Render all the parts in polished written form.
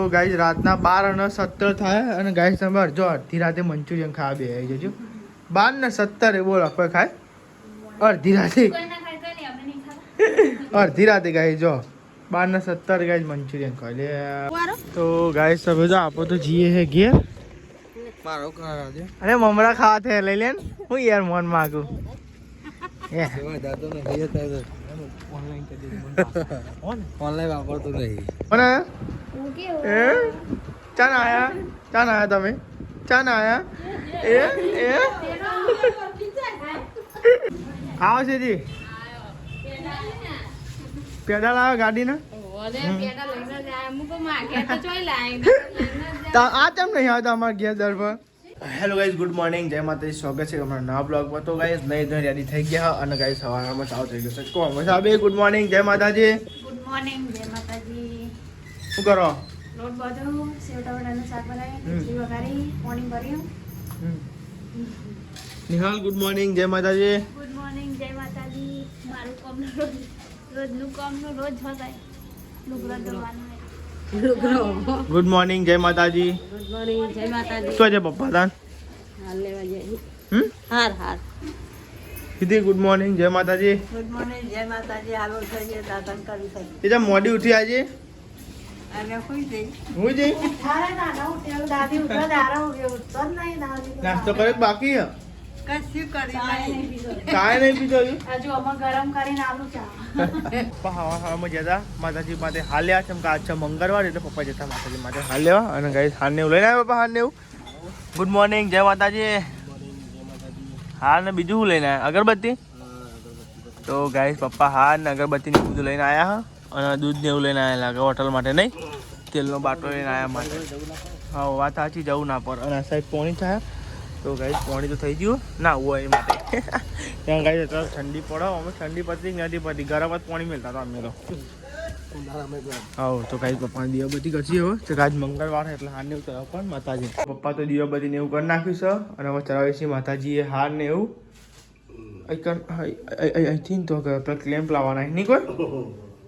તો ગાઈસ રાતના 12:17 થાય અને ગાઈસ તમે અડધો અડધી રાતે મંચુરિયન ખાવા બેસી જજો. 12:17 બોલ આપણે ખાય અડધી રાતે અડધી રાતે ગાઈસ જો 12:17 ગાઈસ મંચુરિયન ખાઈ લે. તો ગાઈસ તમે જો આપો તો જીએ હે ઘેર મારો કરા દે. અરે મમરા ખાવા થે લઈ લેન હું યાર મોન માંગુ એ સેવા દાદો ને ભઈ હતા ઓનલાઈન કરી દે ઓનલાઈન વાપરતો નહીં કોણ ઓકે એ ચાન આયા તમે ચાન આયા એ આવો છે જી પેડા લાવ ગાડી ના આ કેમ નહીં આવતા અમારા ઘેર દર પર. હેલો ગાઈઝ, ગુડ મોર્નિંગ, જય માતાજી, સ્વાગત છે અમારા નવા બ્લોગમાં. તો ગાઈઝ નહીં રેડી થઈ ગયા અને ગાઈઝ સવારમાં ચાલુ થઈ ગયો છે. કોણ સાહેબ ગુડ મોર્નિંગ, જય માતાજી. ગુડ મોર્નિંગ, જય માતાજી. શું કરો? લોટ બાંધો, સેવ ટમેટાનું શાક બનાવી, ખીચડી વઘારી, પાણી ભર્યું. નિહાલ ગુડ મોર્નિંગ, જય માતાજી. ગુડ મોર્નિંગ, જય માતાજી. મારું કામ રોજનું કામ રોજ હોય. લુગડા ધોવાનું હોય. ગુડ મોર્નિંગ, જય માતાજી. ગુડ મોર્નિંગ, જય માતાજી. શું છે પપ્પા તાન? હાર લેવા જઈએ. હાર કીધી ગુડ મોર્નિંગ, જય માતાજી. ગુડ મોર્નિંગ, જય માતાજી. હાલો થઈએ દાદન કરી થઈ. એ તો મોડી ઉઠી આજે અને કોઈ જઈ હું જઈ થારે ના ઉઠે દાદી ઉઠો દારા ઉઠો નહીં દાદી નાસ્તો કરે બાકી હે કશું કરી ચાય નહીં પીધો હજુ અમે ગરમ કરીને આલુ ચા. પપ્પા હવામાં જતા માતાજી માટે હાલ લેવા છે. આજ છે મંગળવાર એટલે પપ્પા જતા માતાજી માટે હાલ લેવા અને ગાઈસ હાલ ને એવું લઈને આવ્યા. પપ્પા હાલ ને એવું ગુડ મોર્નિંગ, જય માતાજી. હાલ ને બીજું શું લઈને આવ્યા? અગરબત્તી. તો ગાઈસ પપ્પા હાલ ને અગરબત્તી ને બધું લઈને આવ્યા અને દૂધ ને એવું લઈને આવ્યા લાગે હોટલ માટે નહીં, તેલનો બાટલો લઈને આવ્યા માટે. હા વાત સાચી, જવું ના પર. અને સાહેબ પોણી થયા તો ગાઈસ પોણી તો થઈ ગયું ના હોય એ માટે ત્યાં ગાઈસ અત્યારે ઠંડી પડે અમે ઠંડી પડતી નથી પડતી ગરમ જ પાણી મેળતા હતા અમે તો. હા તો ગાઈસ પપ્પાને દીવાબત્તી કરશી હવે તો આજ મંગળવાર એટલે હાર ને એવું ચલાવ પણ માતાજી પપ્પા તો દીવાબત્તી ને એવું કરી નાખ્યું છે અને હવે ચલાવીએ છીએ માતાજીએ હાર ને એવું અહીંથી તો ક્લેમ્પ લાવવાના નહીં કોઈ.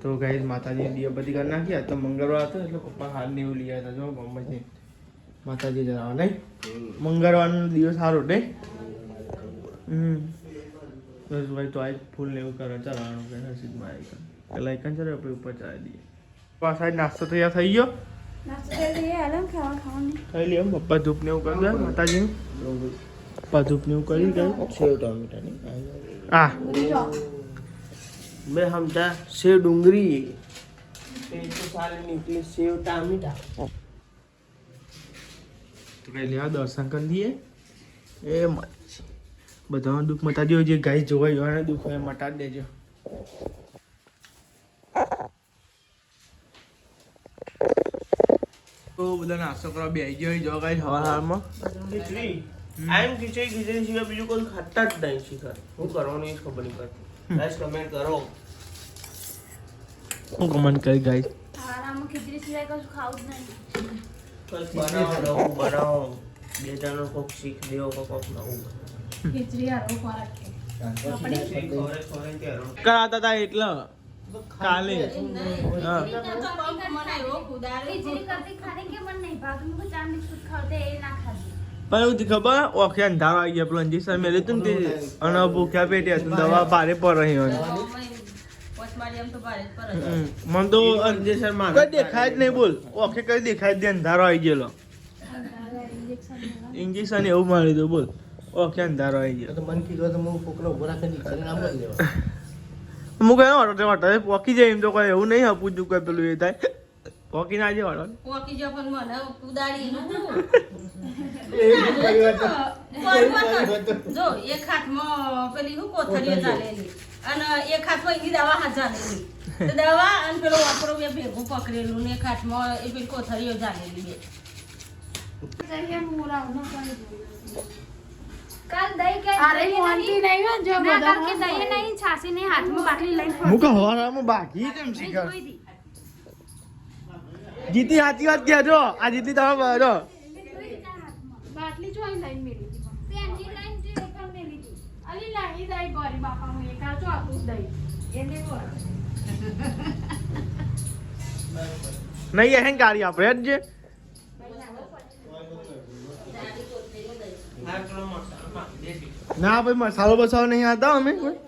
તો ગાઈસ માતાજી દીવાબત્તી કરી નાખી. આજ તો મંગળવાર હતો એટલે પપ્પા હાર ને એવું લઈ આવ્યા હતા. જો મમ્મી માતાજી જણાવો નહીં મંગળવારનો દિવસ સારો નહીં. ભાઈ તો આજ ફૂલ ને એવું કરે ચલાવવાનું કે હર્ષિતમાં આવી પેલા એક ચડે આપણે ઉપર ચડાવી દઈએ. પાછા નાસ્તો તૈયાર થઈ ગયો થઈ લે પપ્પા ધૂપ ને એવું કરી દે માતાજી. પપ્પા ધૂપ ને એવું કરી ગયા સેવ ટામેટાની હા મેં સમજા સેવ ડુંગળી સેવ ટામેટા તો કઈ લેવા દર્શન કરી દઈએ. એ બધાનું દુઃખ મટાડી હોય જે ગાય જોવાય એવાને દુઃખ હોય મટાડી દેજો. તો બધા નાસ્તો કરવા બેસી ગયો જો ગાય હવા હાલમાં ખીચડી સિવાય બીજું કોઈ ખાતા જ નહીં શીખર. શું કરવાનું એ ખબર નહીં પડતી. ગાઈસ કમેન્ટ કરો. હું કમેન્ટ કરી ગાઈસ ખીચડી સિવાય કશું ખાવું જ નહીં. બનાવો બે જણનો કોક શીખ દેવો કોક નવું ખીચડી આરો ખોરાક કરાતા હતા એટલે કાલે પણ ખબર ઓખે અંધારો આવી ગયા પેલો ઇન્જેક્શન મેળ્યું હતું ને તે અને ભૂખ્યા પેટે હતું દવા ભારે પર રહી હોય મને તો ઇન્જેક્શન માં કઈ દેખાય જ નહીં. બોલ ઓખે કઈ દેખાય જ અંધારો આવી ગયેલો ઇન્જેક્શન એવું મારી દો. બોલ ઓકે અંધારો આવી ગયો તો મન કીધું તો હું કોકનો ઉભો રાખીને આમ જ લેવા હું કયો ઓટો પોકી જાય એમ તો કોઈ એવું નહીં આપું છું કોઈ પેલું એ થાય પોકી ના જાય ઓટો પોકી જો પણ મને ઉડાડી જો એક હાથમાં પેલી હું કોથળીઓ ચાલેલી અને એક હાથમાં એની દવા હાથ ચાલેલી તો દવા અને પેલો વાપરો બે ભેગું પકડેલું ને એક હાથમાં એ પેલી કોથળીઓ ચાલેલી બે કાલ દહીં કે અરે મોંટી નહીં હો જો બધા કે દહીં નહીં છાસી નહીં હાથમાં બાટલી લઈને મુકા હવારામાં બાકી કેમ શીખર જીતી સાચી વાત કહેજો આ જીતી તમે બરો બાટલી જોઈ લઈને મેલી પેનની લઈને જે એકમ મેલી અલી લાગી જાય ગોરી બાપા હું એકા તો આપું દહીં એને બોલ નહીં હે ગાડી આપણે જ જે ના ભાઈ મસાલો બસાલો નહીં આવતા અમે કોઈ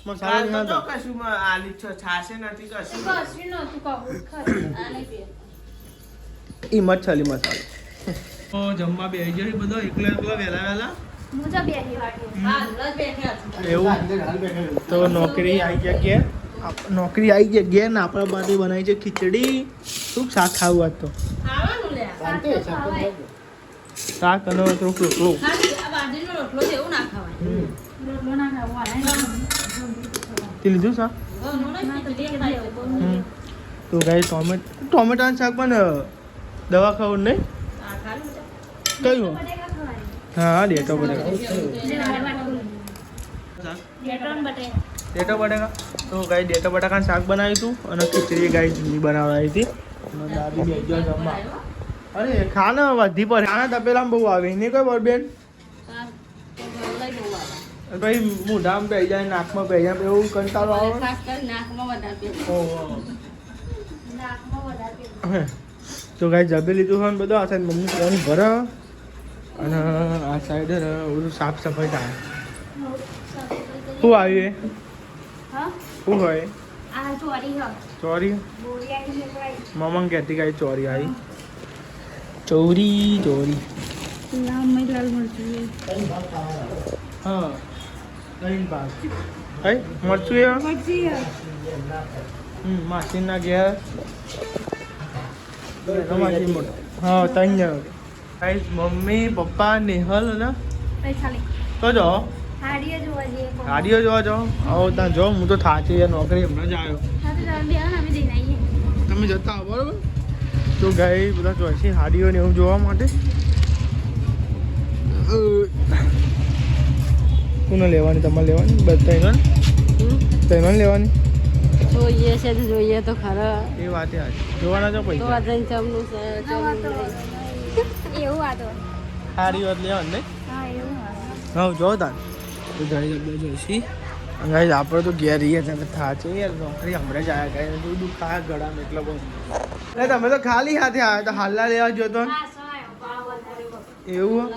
મસાલો નહીં આવતા કશું આલી છાશે નથી કશું હિંમત છલી મસાલો તો જમવા બે જઈ બધો એકલો એકલો વહેલા એવું તો નોકરી આવી ગયા ઘેર નોકરી આવી ગયા ઘેર ને આપણા માટે બનાવી છે ખીચડી શું શાક ખાવું આજ તો શાક અને થોડુંક રોટલું તે લીધું શાક તો ગાઈ ટોમેટાનું શાક પણ દવા ખાવું નહીં કયું હા ડેટો બટેકા ડેટો બટેકા તો ગાઈ ડેટો બટાકાનું શાક બનાવ્યું હતું અને ખીચડી ગાઈ જૂની બનાવડાવી હતી અને દાદી બે જો જમવા અરે ખાને વધી પડે ખાના તપેલામાં બહુ આવે નહીં કોઈ બરબેન ભાઈ મોઢામાં પડી જાય નાકમાં પડી જાય એવું કંટાળો આવે તો ગાઈ જબે લીધું હોય ને બધું આ સાઈડ મમ્મી ફોન ભરે અને આ સાઈડ બધું સાફ સફાઈ થાય શું આવ્યું શું હોય ચોરી મમ્મા કહેતી કાંઈ ચોરી આવી ચોરી હા કઈ ભાગ કઈ મરચું માસીના ઘેર હા ત્રણ જણ કઈ મમ્મી પપ્પા નેહલ ને તો જો ગાડીઓ જોવા જાઓ આવો ત્યાં જો હું તો થાચી યાર નોકરી હમણાં જ આવ્યો તમે જતા આવો બરોબર તો ગઈ બધા ચોઈસી હાડીઓ ને એવું જોવા માટે કોને લેવાની તમારે લેવાની બધા ત્રણ લેવાની જોઈએ તો ખરા એ વાત જોવાના છો પૈસા ચમનું એવું હારી વાત લેવાની નહીં હા જો તાર તો ઘરે જગ્યા જોઈશી ગાઈસ આપણે તો ઘેર રહીએ તમે થાચે યાર નોકરી હમણાં જ આવ્યા ગાય દૂધ ખાયા ગળામાં એટલે બહુ તમે તો ખાલી હાથે આવ્યા તો હાલના લેવા જો તો એવું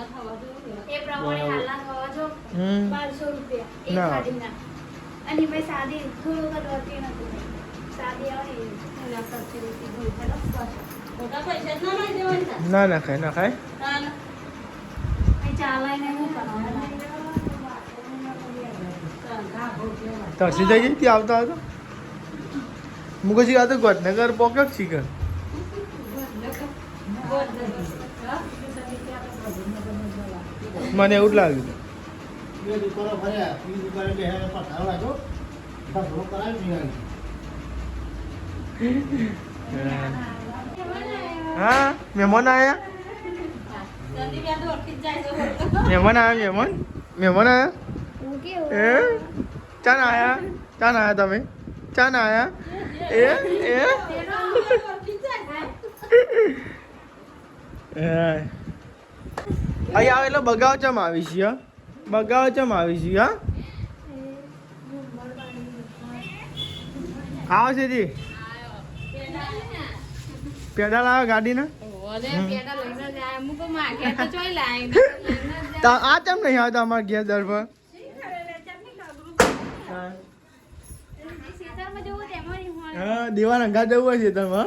ના ના ના ખાય ના ખાય તસી થઈ ગઈ ત્યાં આવતા હતા મુકજી આ તો ગોધનગર પોકેટ શીખર મને એવું જ લાગ્યું હા મહેમાન આયા મહેમાન આવ્યા મહેમાન આવ્યા એ ચાન આયા તમે ચાન આયા એ અહીં આવે એટલે બગાવ ચમ આવી છે બગાવ ચમ આવી છે હા આવો છે જી પેડા લાવો ગાડીના આ ચમ નહીં આવતા અમારા ઘેર દર પર હા દેવાન અંગા જવું હશે તમે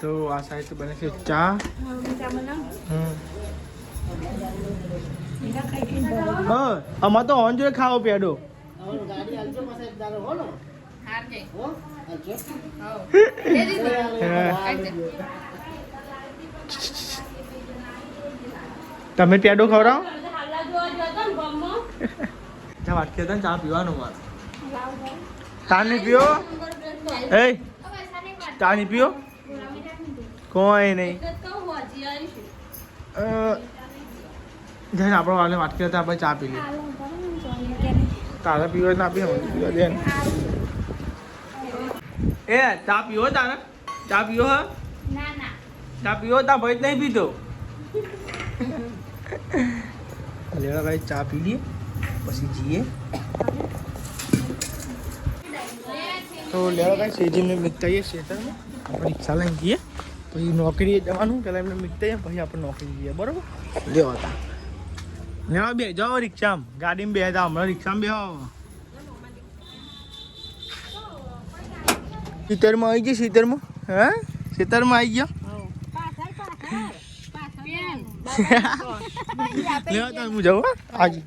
તો આ સાઈડ બને છે ચા હા અમાર તો ઓન જોડે ખાવો પેડો તમે પેડો ખવડાવો વાત કરતા ચા પીવાનો મારે ચા નહીં પીઓ એ ચા નહીં પીઓ કોઈ નહીં જઈને આપણો વાલે વાત કરતા આપણે ચા પી લઈએ તારે પીવો ના પીવો પીવા દે એ ચા પીવો તારે ચા પીવો હા ચા પીવો તા ભાઈ નહીં પીતો લેવા ભાઈ ચા પી લઈએ પછી જઈએ તો લેવા કાંઈ સેજીને મીકતા જઈએ ખેતરમાં, આપણે રિક્ષા લઈને જઈએ, પછી નોકરીએ જવાનું, પહેલાં એમને મીકતા જઈએ, પછી આપણે નોકરી જઈએ, બરાબર? લેવા હતા લેવા બે જાઓ રિક્ષામાં, ગાડીમાં બે હતા, હમણાં રિક્ષામાં બે સીતરમાં આવી ગઈ, સીતરમાં હા સીતરમાં આવી ગયા લેવા તા હું જાઉં આજે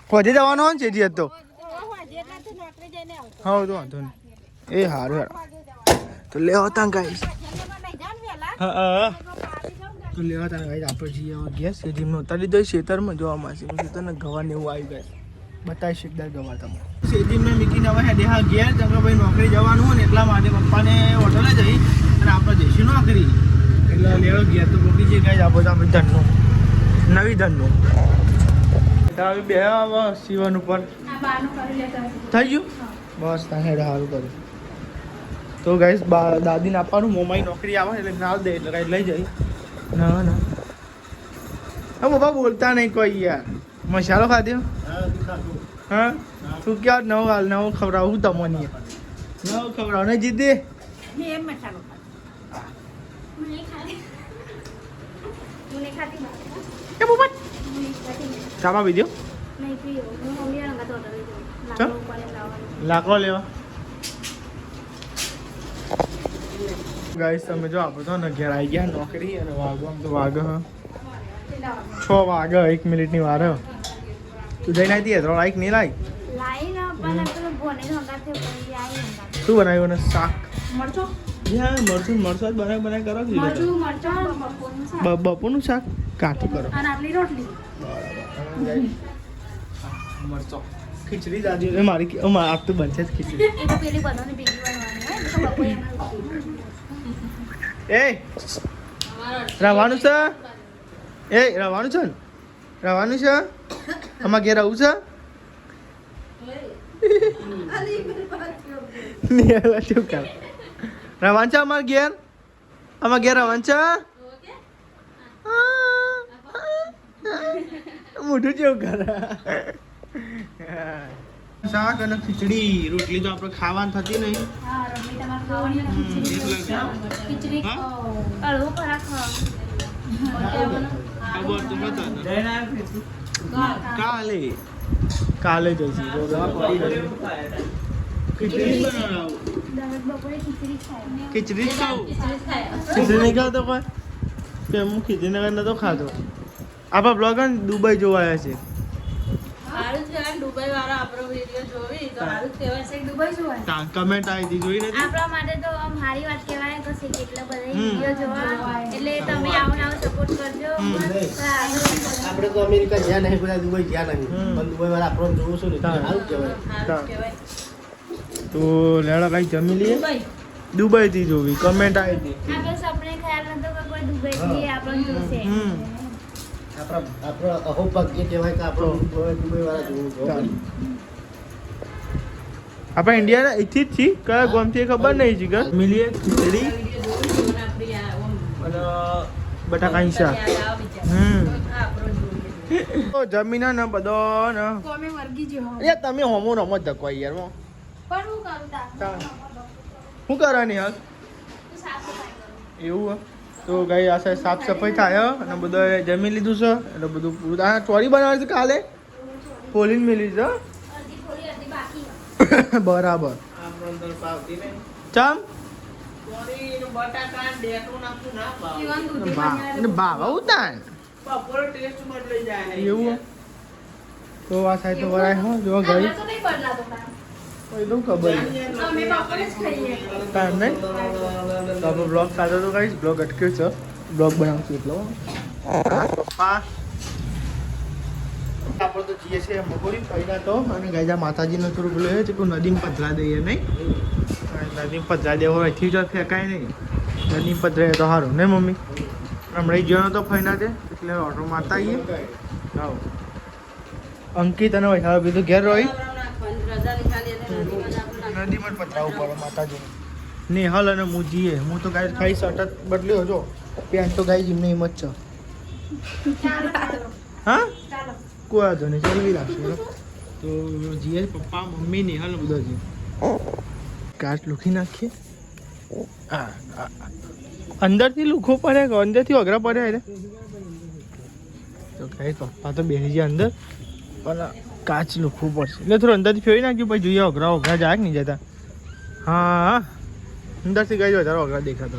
ખોજે જવાનો હોય ને ચેજી હતો હા તો વાંધો નહીં એ સારું તો લેવા તા ગાઈસ હા તો લેવા તા ગાઈસ આપણે જઈએ ગેસ સેજીમાં ઉતારી દઈએ ખેતરમાં જોવા માસી ખેતરને ગવા ને એવું આવી ગયા બતાવી શકદાર ગવા તમે સેજીમાં મીકીને હવે હેડે હા ઘેર જંગાભાઈ નોકરી જવાનું હોય ને એટલા માટે પપ્પાને હોટલે જઈ અને આપણે જઈશું નોકરી એટલે લેવા ઘેર તો પકડી જઈએ ગાઈસ આપણે આપણે ધનનું નવી ધનનું બે સીવન ઉપર થઈ ગયું બસ ત્યાં હેડ સારું કર્યું તો ગાઈસ દાદીને આપવાનું મોમાઈ નોકરી આવે એટલે ના દે એટલે કાંઈ લઈ જાય ના ના હા બાબા બોલતા નહીં કોઈ યાર મસાલો ખાધ્યો હા તું ક્યાં નવું ખવડાવું તમને નવું ખવડાવ ને જીતે ચાપા પીધો લાકડો લેવા ગાઈસ તમે જો આપણે તો ને ઘેર આવી ગયા નોકરી અને વાગો આમ તો વાગે 6 વાગે 1 મિનિટની વાર તું જઈને આવી હતી તો લાઈક નહીં લાઈ શું બનાવ્યું ને શાક મરચું જ બનાવી કરો બપોરનું શાક કાઠું કરો મરચો ખીચડી દાદી મારી આપ તો બનશે જ ખીચડી એ રવાનું છે રવાનું છે રવાનું છે આમાં ઘેર આવું છે શું કર રવાન છે અમાર ઘેર રવાન છે મોઢું જેવું કરે શાક અને ખીચડી રોટલી તો આપણે ખાવાની થતી નહીં કાલે જઈશું ખીચડી ખાવું ખીચડી નહીં ખાતો કોઈ કે હું ખીચડી નગર નતો ખાતો આપણા બ્લોગ દુબઈ જોવા આવ્યા છે કમેન્ટ આવી હતી જોઈ નથી આપણા માટે તો સારી વાત કહેવાય તો છે કેટલા બધા વિડિયો જોવા એટલે તમે આવો સપોર્ટ કરજો આપણે તો અમેરિકા ગયા નહીં બધા દુબઈ ગયા નહીં પણ દુબઈ વાળા આપણને જોવું છું ને સારું કહેવાય તો લેડા કઈ જમી લઈએ દુબઈ થી જોવી કમેન્ટ આવી હતી આપણે સપને ખ્યાલ નતો કે કોઈ દુબઈ થી આપણને જોશે આપણો અહોભાગ્ય કહેવાય કે આપણો દુબઈ વાળા જોવું આપણે ઇન્ડિયાના અહીંથી જ છીએ કયા ગામથી ખબર નહીં જીગર મિલીએ ખીચડી અને બટાકાની શાક જમીન ને બધો ને તમે હોમો રમો જ ધકો યાર શું કરવાની હાલ એવું તો ગઈ આ સાફ સફાઈ થાય અને બધું જમી લીધું છે એટલે બધું પૂરું આ ચોરી બનાવે છે કાલે પોલીન મિલી છે બરાબર ચમ બાવા ઉતાર એવું તો આ સાઈડ તો વરાય હો જો ગઈ એકદમ ખબર ટાઈમ નહીં તો આપણે બ્લોગ સાચો તો કહીશ બ્લોગ અટક્યો છે બ્લોગ બનાવશું એટલો પપ્પા આપણે તો જઈએ છીએ મગોરી પહેલા તો અને ગાયજા માતાજીનો થોડું પેલું એ છે કે નદીમાં પધરા દઈએ નહીં નદીમાં પધરા દેવો અહીંથી જો ફેંકાય નહીં નદીમાં પધરાય તો સારું નહીં મમ્મી હમણાં ગયો તો ફઈના છે એટલે ઓટો મારતા આવીએ આવો અંકિત અને વૈશાળ બીજું ઘેર રહી નદીમાં જ પધરાવવું પડે માતાજી નેહલ અને હું જઈએ હું તો ગાય ખાઈ શર્ટ બદલ્યો છો પેન્ટ તો ગાય જીમને હિંમત છે હા કોઈ વાંધો નહીં ચલવી લાગશે તો જઈએ પપ્પા મમ્મી નેહલ બધા જઈએ કાચ લૂખી નાખીએ. અંદરથી લુખો પડે કે અંદરથી અઘરા પડે એટલે તો કઈ પપ્પા તો બેસી જાય અંદર પણ કાચ લુખવું પડશે એટલે થોડું અંદરથી ફેરવી નાખ્યું પછી જોઈએ અઘરા જાય કે નહીં જતા. હા અંદરથી ગઈ વધારે અઘરા દેખાતો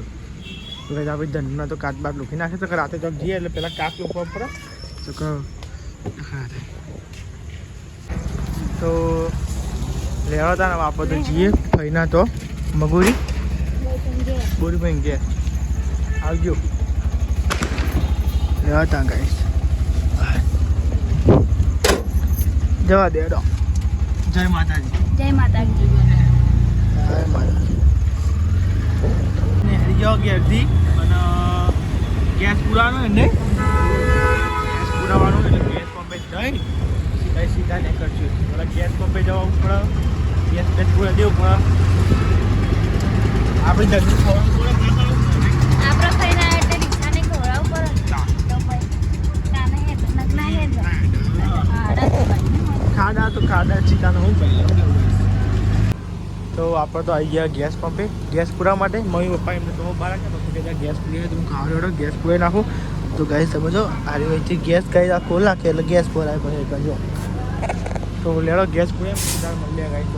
એટલે આપણે ધનના તો કાચ બાદ લુખી નાખે તો રાતે તો જઈએ એટલે પેલા કાચ લુખવા પડે તો લેવા હતા ને આપણે તો જઈએ ફઈના તો મગુરી બોરી ભાઈ ગયા આવજો લેવા તા ગાઈસ જવા દે ડો. જય માતાજી. જય માતાજી. જય માતાજી. ને હરી જાઓ ઘેરથી અને ગેસ પુરાવાનો એટલે ગેસ પુરાવાનો એટલે ગેસ પંપે જઈ સીધા નહીં કરજો એટલે ગેસ પંપે જવું પડે ગેસ બેસ પૂરા દેવું પડે આપણે જલ્દી ખવાનું પડે. આપણા ફઈના એટલે રિક્ષાને ખવડાવવું પડે. ખાડા તો ખાડા ચીકાનો હું પહેલાં તો આપણે તો આવી ગયા ગેસ પંપે ગેસ પૂરા માટે. મમ્મી પપ્પા એમને તો બહાર આવ્યા પપ્પા કે ગેસ પૂરી તો હું ખાવા રેડો ગેસ પૂરી નાખું તો ગાઈસ સમજો આરી વચ્ચે ગેસ કઈ આ ખોલ નાખે એટલે ગેસ પૂરાય પછી કરજો તો લેડો ગેસ પૂરે મમ્મી ગાઈ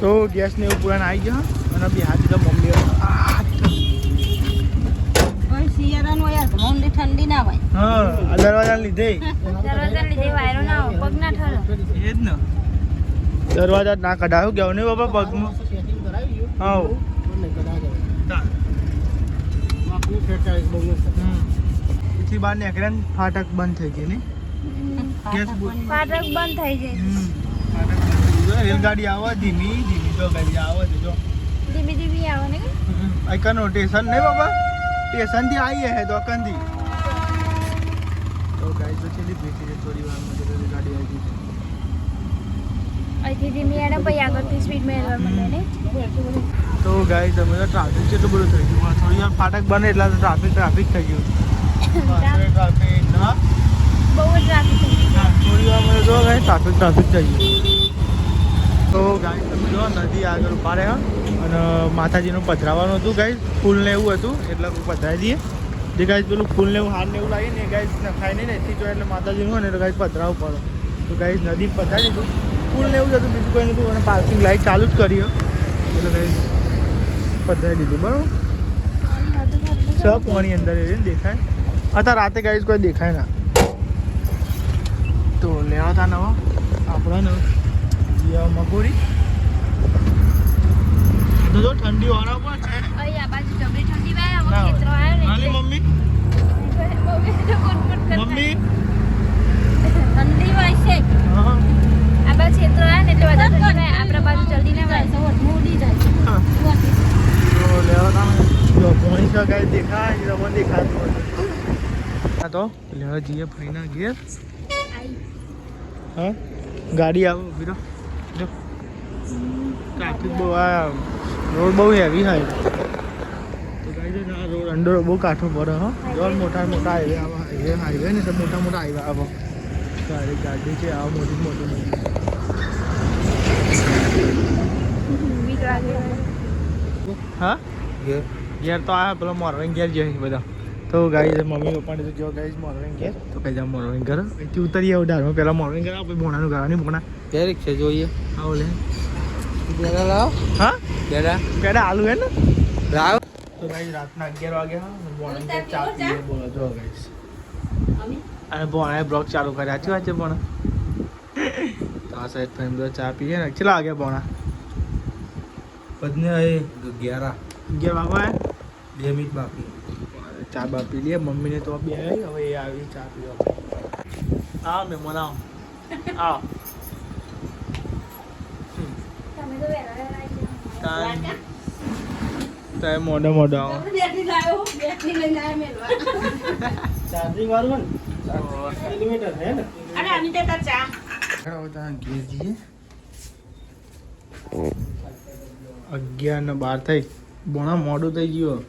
તો ગેસને એવું પૂરાને આવી ગયા અને બી હાથ તો મમ્મી ઠંડી ના હોય. હા આ દરવાજા લીધે દરવાજા લીધે વાયરો ના હોય, પગ ના ઠરો. એ જ ને દરવાજા ના કઢાયું કેવું નહીં બાપા પગમાં. હા એથી બહાર નીકળ્યા ને ફાટક બંધ થઈ ગઈ ને ગેસ ફાટક બંધ થઈ જાય. ફાટક બંધ થઈ ગયું. રેલગાડી આવે ધીમી ધીમી તો ગાડી આવે છે જો ધીમી ધીમી આવે ને. આઈકનો સ્ટેશન નહીં બાબા સ્ટેશન થી આવીએ હે તો કંદી તો ગાડી તો છેલ્લી બેઠી છે થોડી વારમાં તો રેલગાડી આવી ગઈ. અહીંથી ધીમી આવે પછી આગળથી સ્પીડ મેળવવા મળે ને. તો ગાઈસ અમે તો ટ્રાફિક છે તો બધું થઈ ગયું થોડી વાર ફાટક બને એટલે તો ટ્રાફિક થઈ ગયું. ટ્રાફિક ના બહુ જ ટ્રાફિક થઈ ગયું. થોડી વાર મને જો ગાઈસ ટ્રાફિક થઈ ગયું. તો ગાઈસ તમે જો નદી આગળ ઉભા રહ્યા અને માતાજીનું પધરાવાનું હતું ગાઈસ ફૂલ ને એવું હતું એટલે પધરાવી દઈએ જે ગાઈસ પેલું ફૂલ ને એવું હાર ને એવું લાવીએ ને ગાઈસ નખાય નહીં ને એથી જો એટલે માતાજીનું હોય ને એટલે ગાઈસ પધરાવવું પડે તો ગાઈસ નદી પધરાવી દીધું ફૂલ ને એવું જ હતું બીજું કોઈ નતું અને પાર્કિંગ લાઈટ ચાલુ જ કરી એટલે ગાઈસ પધરાવી દીધું બરાબર. પાણી અંદર એ દેખાય અત્યારે રાતે ગાઈસ કોઈ દેખાય ના તો લેવા હતા નવા આપણા ને મગોરી તો જો ઠંડી વાળા પણ છે અહીં આ બાજુ જબરી ઠંડી વાય આમાં ખેતરો આવ્યો ને હાલી મમ્મી મમ્મી ઠંડી વાય છે. હા આ બાજુ ખેતરો આવ્યો ને એટલે વધારે ઠંડી વાય. આપણા બાજુ જલ્દી ના વાય. ઉડી જાય. તો લેવા હતા જો પોણી સગાઈ દેખાય રમણ દેખાતું હા તો લેવા જઈએ ફરીના ઘેર. હા ગાડી આવો બીરો જો ટ્રાફિક બહુ આ રોડ બહુ હેવી હોય તો ગાડી છે રોડ અંડર બહુ કાઠો પડે હા જો મોટા હાઈવે આવા હાઈવે ને તો મોટા હાઈવે આવો ગાડી છે આવો મોટી બીક લાગે. હા ઘેર તો આ પેલો મોરવાઈ ઘેર જઈએ બધા તો ગાઈ મમ્મી પપ્પાને તો જો ગાઈ મોરવાઈ ઘેર તો કઈ જાવ મોરવાઈ ઘર અહીંથી ઉતરીએ આવું ડાળમાં પહેલાં મોરવાઈ ઘર આપણે ભોણાનું ઘર નહીં ભોણા ક્યારેક છે જોઈએ આવો લે પેડા લાવો હા પેડા આલુ હે ને લાવો તો ગાઈ રાતના 11 વાગે હા ભોણા ઘેર ચા પીએ બોલો જો ગાઈસ અને ભોણાએ બ્લોગ ચાલુ કર્યા સાચી વાત છે ભોણા તો આ સાઈડ ફેમ તો ચા પીએ ને કેટલા વાગે ભોણા પદને 11 વાગવા 2 મિનિટ બાકી ચા બા પી લઈએ મમ્મીને તો બે આવી હવે એ આવી ચા પીવા આવો મહેમાન આવો આવો તમે તો વહેલા વહેલા આવી જાઓ. તો મોઢો આવો બેટરી લાવ્યો બેટરી લઈને આવ્યા મેલવા. ચાર્જિંગ વાળું ને 4 કિલોમીટર હે ને અરે આની તે તાર ચા ઘેર જઈએ 11:12 થઈ બોણા મોડું થઈ ગયું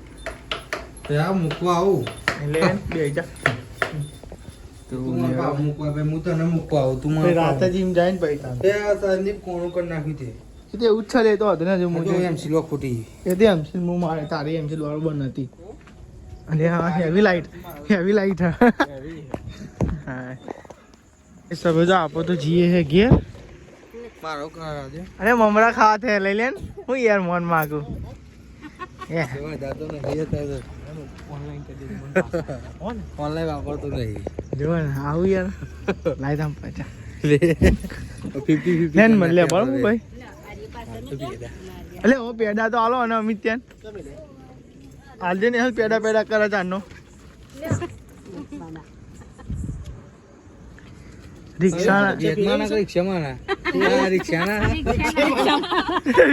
ત્યાં મૂકવા આવું એટલે બે જા તું મને મૂકવા ભાઈ હું તને મૂકવા આવું તું રાતે જીમ જાય ને પૈસા તે સંદીપ કોણું કરી નાખ્યું તે એ તો એવું જ છે લે તો હતો ને જો હું એમ સિલો ખોટી એ તો એમસી હું મારે તારી એમસી બરોબર નથી અને હા હેવી લાઈટ હા એ સબ જો આપો તો જીએ હે ઘેર મારો કરા દે અરે મમરા ખાવા થે લઈ લે હું યાર મોન માગું એ એવા દાતો નહીં હતા ઓનલાઈન વાપરતો નહીં જો ને આવું યાર લાઈ દમ પચા 50-50 લેન મન લે બરાબર ભાઈ અલે ઓ પેડા તો આલો અને અમિત ત્યાં આલજે ને હાલ પેડા કરે તાનો રિક્ષા વિયેતનામ ના રિક્ષામાં ના રિક્ષાના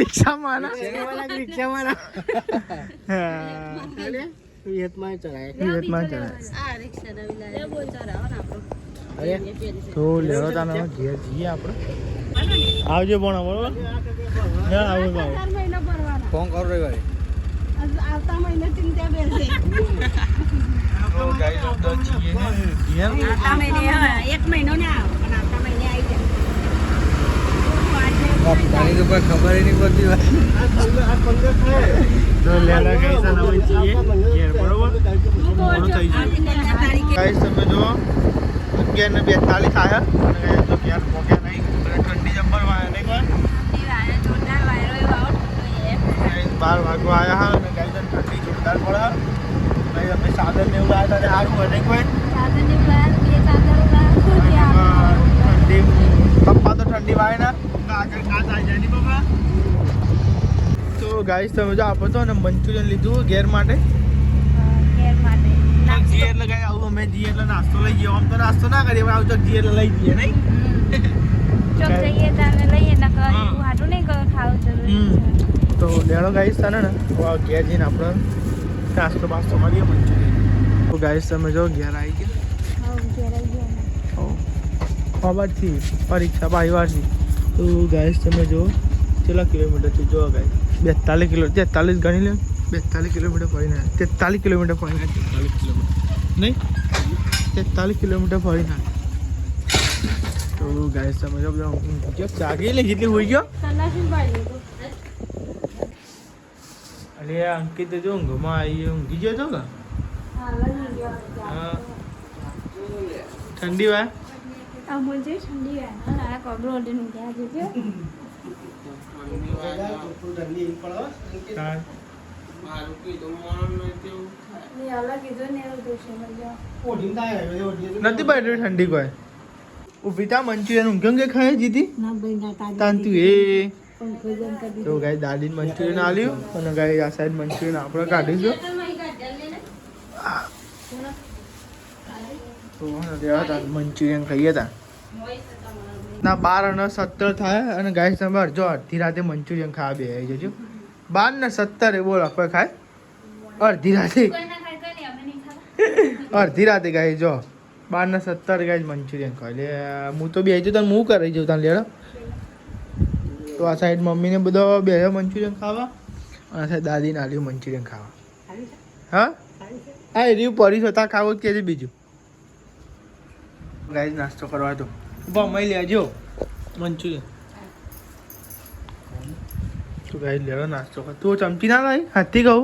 રિક્ષામાં વિયેતમાં ચલાય તો લેરો તાનો ઘેર જઈએ આપણે આવજો પણ બરોબર ના આવું ફોન કરો રવિવારે આવતા મહિને ચિંતા બેસે તો ગાઈસ તો જઈએ ઘેર આવતા મહિને એક મહિનો ના આવે પણ આવતા મહિને આવી જાય તારી તો કોઈ ખબર નહીં પડતી તો લેલા ગાઈસ અને હવે જઈએ ઘેર બરોબર મોડું થઈ ગયું ગાઈસ તમે જો 11:42 થાય અને ગાઈસ તો ઘેર પહોંચ્યા નહીં ઠંડી જબ્બર વાય નહીં કોઈ 12 વાગવા આવ્યા હા અને ગાઈસ ઠંડી જોરદાર પડે ભાઈ અમે સાદર ને એવું આવ્યા ત્યારે સારું હોય નહીં કોઈ ઠંડી પપ્પા તો ઠંડી વાય ના આગળ કાચ આવી જાય નહીં પપ્પા તો ગાઈસ તમે જો આપો તો ને મંચુરિયન લીધું ઘેર માટે જી એટલે કઈ આવું અમે જી એટલે નાસ્તો લઈ ગયો આમ તો નાસ્તો ના કરીએ પણ આવું તો જી એટલે લઈ જઈએ નહીં તો લેણો ગાઈસ તને ને ઘેર જઈને આપણે નાસ્તો બાસ્તો કરીએ મંચુરિયન તો ગાઈસ તમે જો ઘેર આવી ગયા ખબરથી પરીક્ષા બાવીવારથી તો ગાઈસ તમે જો કેટલા કિલોમીટરથી જો ગાઈસ 43 ગણી લે 42 કિલોમીટર ફરીને 43 કિલોમીટર ફરીને 43 કિલોમીટર નહીં 43 કિલોમીટર ફરીને તો ગાઈસ તમે જો બધા જાગી લે કેટલી હોઈ ગયો અરે અંકિત જો ઊંઘમાં આવી ઊંઘી ગયો તો કે હા ઠંડી વાય નથી ભાઈ ઠંડી કોઈ ઉભી તા મંચુરિયન ઊંઘે ખાય જીતી તાંતુ એ તો ગાઈ દાદી મંચુરિયન આલ્યું અને ગાઈ આ સાઈડ મંચુરિયન આપણે કાઢીશું તો મંચુરિયન ખાઈએ તા ના 12 અને 17 થાય અને ગાય તમે જો અડધી રાતે મંચુરિયન ખાવા બે આવી જજો 12 ને 17 બોલ આપણે ખાય અડધી રાતે ગાય જો 12 ને 17 ગાય મંચુરિયન ખાય એટલે હું તો બે આવી જાઉં હું કરી જાઉં તાને લેડો તો આ સાઈડ મમ્મીને બધો બે મંચુરિયન ખાવા અને આ સાઈડ દાદીને આલ્યું મંચુરિયન ખાવા હા હા એ રહ્યું પડી છતાં ખાવું જ કે બીજું ગાઈસ નાસ્તો કરવા તો મય લેજો મંચુરિયન તું ગાઈસ લેવો નાસ્તો કર તું ચમચી ના લાવી હાથથી કહું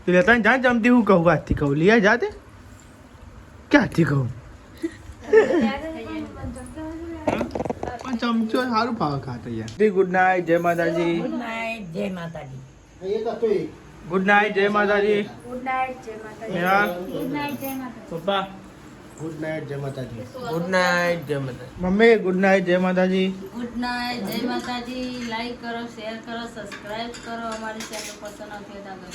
તું લેતા જા ચમચી હું કહું હાથથી કહું લઈ જાતે ક્યાં હાથથી કહું પણ ચમચો સારું ભાવ ખાતો યાર ગુડ નાઇટ જય માતાજી ગુડ નાઇટ જય માતાજી ગુડ નાઇટ જય માતાજી પપ્પા ગુડ નાઇટ જય માતાજી ગુડ નાઇટ જય માતા મમ્મી ગુડ નાઇટ જય માતાજી ગુડ નાઇટ જય માતાજી લાઈક કરો શેર કરો સબસ્ક્રાઇબ કરો અમારી ચેનલ પસંદ આવતી હોય તો